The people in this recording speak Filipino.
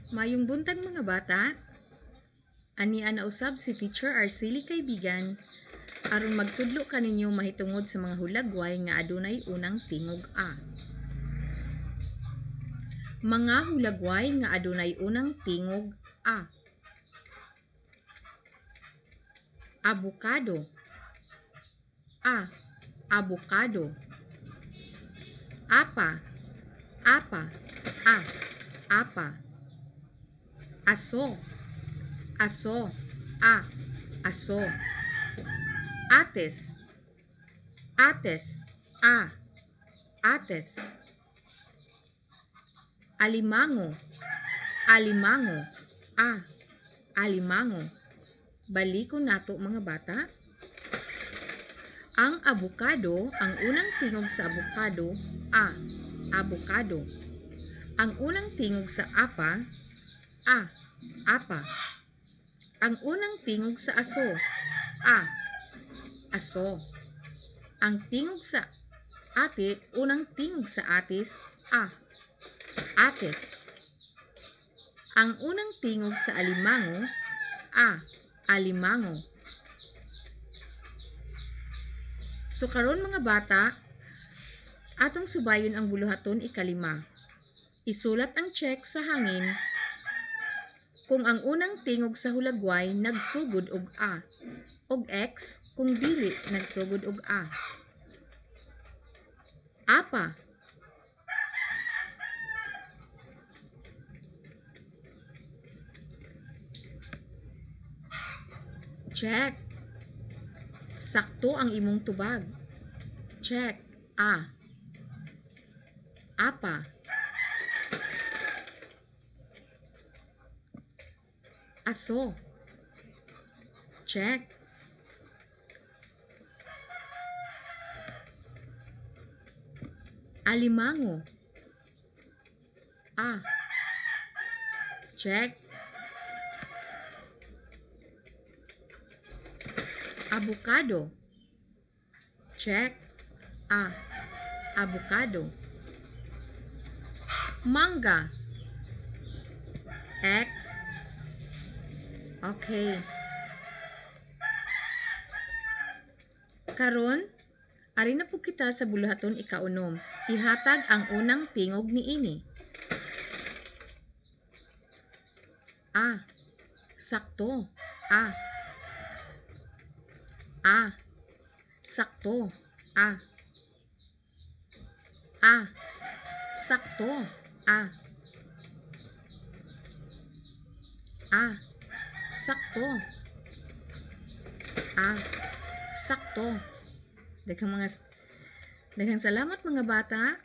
Mayong buntag mga bata, ani ana usab si Teacher Arceli kaibigan aron magtudlo kaninyo mahitungod sa mga hulagway nga adunay unang tingog a. Mga hulagway nga adunay unang tingog a. Abukado. A. Abukado. Apa. Apa. A. Apa. Aso. Aso. A. Aso. Ates. Ates. A. Ates. Alimango. Alimango. A. Alimango. Balikon nato mga bata. Ang abukado, ang unang tingog sa abukado, a. Abukado. Ang unang tingog sa apa, a. Apa. Ang unang tingog sa aso, a. Aso. Ang tingog sa ate, unang tingog sa atis, a. Ates. Ang unang tingog sa alimango, a. Alimango. So karon mga bata, atong subayon ang buluhaton ikalima. Isulat ang check sa hangin kung ang unang tingog sa hulagway nagsugod og a, og X kung dili nagsugod og a. Apa. Check. Sakto ang imong tubag. Check. A. Apa. Aso. Check. Alimango. A. Check. Abukado. Check. A. Abukado. Mangga. X. Okay. Karon, ari na po kita sa buluhaton ikaunom. Ihatag ang unang tingog niini. A. Sakto. A. A. Sakto. A. A. Sakto. A. A. Sakto. A. Sakto. Daghang salamat mga bata.